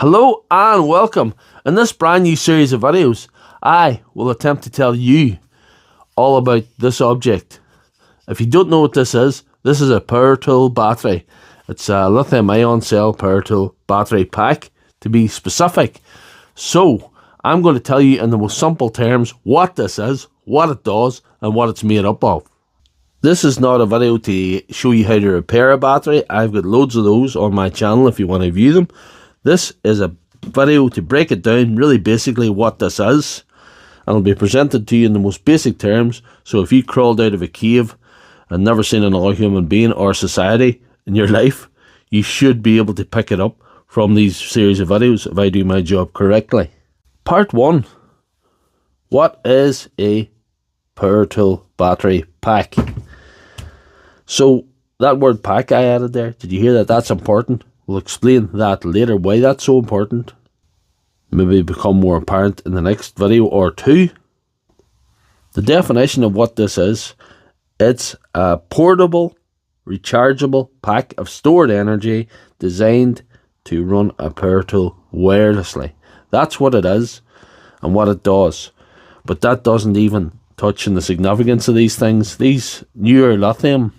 Hello and welcome. In this brand new series of videos, I will attempt to tell you all about this object. If you don't know what this is a power tool battery. It's a lithium-ion cell power tool battery pack, to be specific. So, I'm going to tell you in the most simple terms what this is, what it does, and what it's made up of. This is not a video to show you how to repair a battery. I've got loads of those on my channel if you want to view them. This is a video to break it down, really basically what this is. And it'll be presented to you in the most basic terms. So if you crawled out of a cave and never seen another human being or society in your life, you should be able to pick it up from these series of videos if I do my job correctly. Part 1. What is a power tool battery pack? So that word pack I added there, did you hear that? That's important. We'll explain that later, why that's so important. Maybe become more apparent in the next video or two. The definition of what this is, it's a portable, rechargeable pack of stored energy designed to run a power tool wirelessly. That's what it is and what it does. But that doesn't even touch on the significance of these things. These newer lithium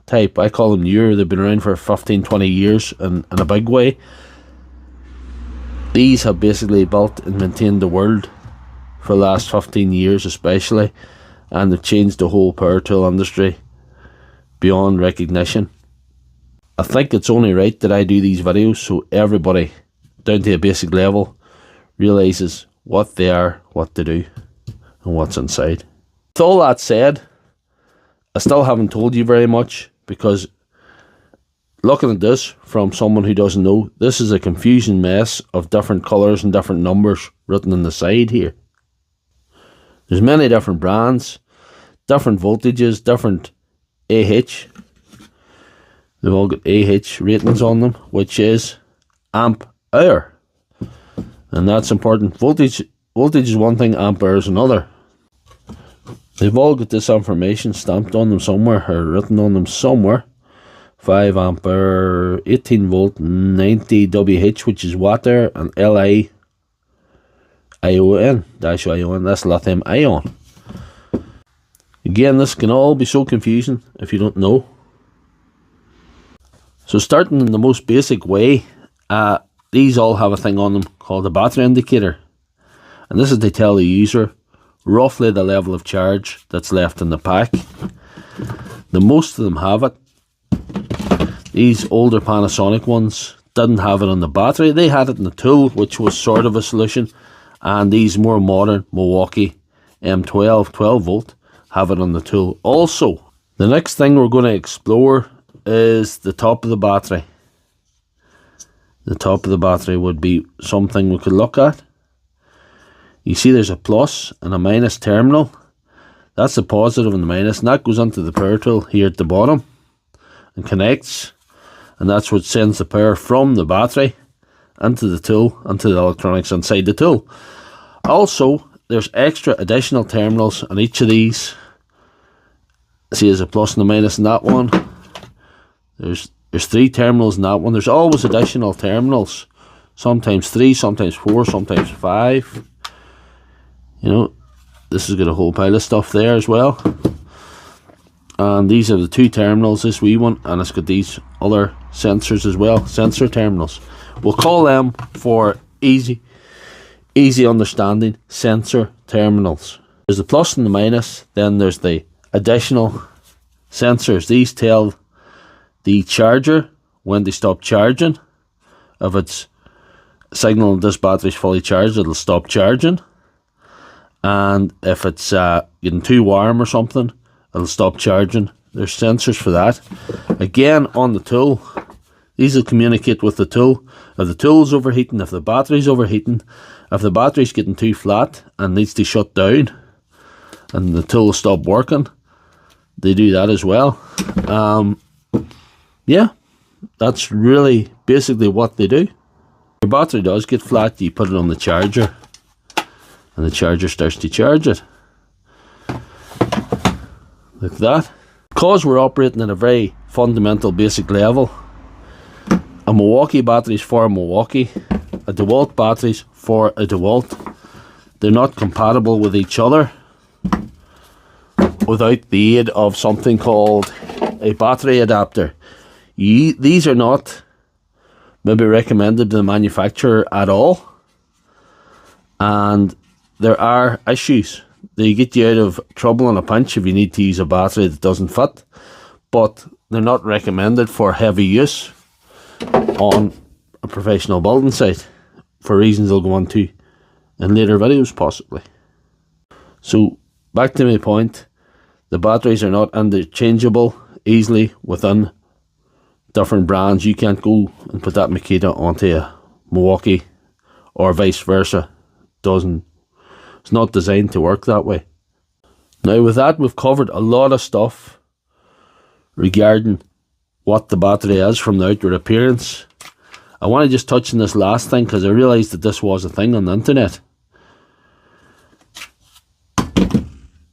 type, I call them newer, they've been around for 15-20 years in a big way. These have basically built and maintained the world for the last 15 years especially, and they've changed the whole power tool industry beyond recognition. I think it's only right that I do these videos so everybody down to a basic level realises what they are, what they do, and what's inside. With all that said, I still haven't told you very much, because looking at this from someone who doesn't know, this is a confusing mess of different colours and different numbers written on the side here. There's many different brands, different voltages, different AH. They've all got AH ratings on them, which is amp hour. And that's important. Voltage is one thing, amp hour is another. They've all got this information stamped on them somewhere, or written on them somewhere. 5 ampere, 18 volt, 90 WH, which is watt hour, and LI ION, that's lithium ion. Again, this can all be so confusing if you don't know. So starting in the most basic way, these all have a thing on them called a battery indicator. And this is to tell the user roughly the level of charge that's left in the pack. The most of them have it. These older Panasonic ones didn't have it on the battery. They had it in the tool, which was sort of a solution. And these more modern Milwaukee M12 12 volt have it on the tool also. The next thing we're going to explore is the top of the battery. The top of the battery would be something we could look at. You see there's a plus and a minus terminal. That's the positive and the minus, and that goes into the power tool here at the bottom and connects, and that's what sends the power from the battery into the tool, into the electronics inside the tool. Also, there's extra additional terminals on each of these. See, there's a plus and a minus in that one. There's 3 terminals in that one. There's always additional terminals. Sometimes 3, sometimes 4, sometimes 5. You know, this has got a whole pile of stuff there as well. And these are the 2 terminals, this wee one, and it's got these other sensors as well, sensor terminals. We'll call them, for easy understanding, sensor terminals. There's the plus and the minus, then there's the additional sensors. These tell the charger when to stop charging. If it's signaling this battery's fully charged, it'll stop charging. And if it's getting too warm or something, it'll stop charging. There's sensors for that. Again, on the tool, these will communicate with the tool. If the tool's overheating, if the battery's overheating, if the battery's getting too flat and needs to shut down and the tool will stop working, they do that as well. Yeah, that's really basically what they do. Your battery does get flat, you put it on the charger, and the charger starts to charge it. Like that. Because we're operating at a very fundamental basic level, a Milwaukee battery is for Milwaukee. a DeWalt batteries for a DeWalt. They're not compatible with each other without the aid of something called a battery adapter. These are not maybe recommended to the manufacturer at all, and there are issues. They get you out of trouble in a pinch if you need to use a battery that doesn't fit, but they're not recommended for heavy use on a professional building site for reasons I'll go on to in later videos possibly. So back to my point, the batteries are not interchangeable easily within different brands. You can't go and put that Makita onto a Milwaukee or vice versa. It's not designed to work that way. Now with that, we've covered a lot of stuff regarding what the battery is from the outward appearance. I want to just touch on this last thing because I realised that this was a thing on the internet.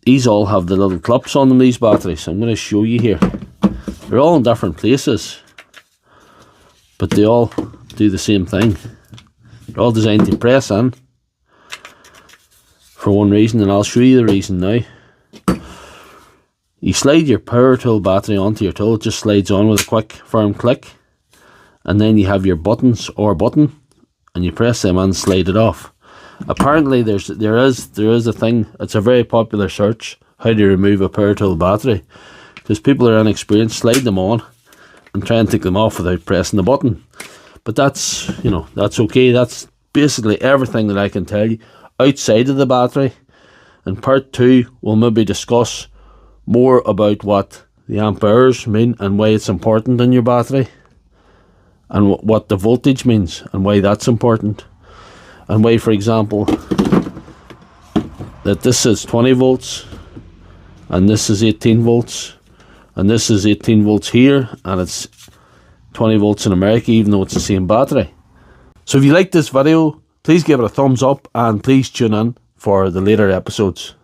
These all have the little clips on them, these batteries. I'm going to show you here. They're all in different places, but they all do the same thing. They're all designed to press in for one reason, and I'll show you the reason now. You slide your power tool battery onto your tool. It just slides on with a quick firm click, and then you have your buttons or button, and you press them and slide it off. Apparently there is a thing, it's a very popular search, how to remove a power tool battery, because people are inexperienced, slide them on and try and take them off without pressing the button. But that's, that's okay. That's basically everything that I can tell you outside of the battery. In part 2 we'll maybe discuss more about what the amperes mean and why it's important in your battery, and what the voltage means and why that's important, and why, for example, that this is 20 volts and this is 18 volts and this is 18 volts here and it's 20 volts in America, even though it's the same battery. So if you like this video, please give it a thumbs up and please tune in for the later episodes.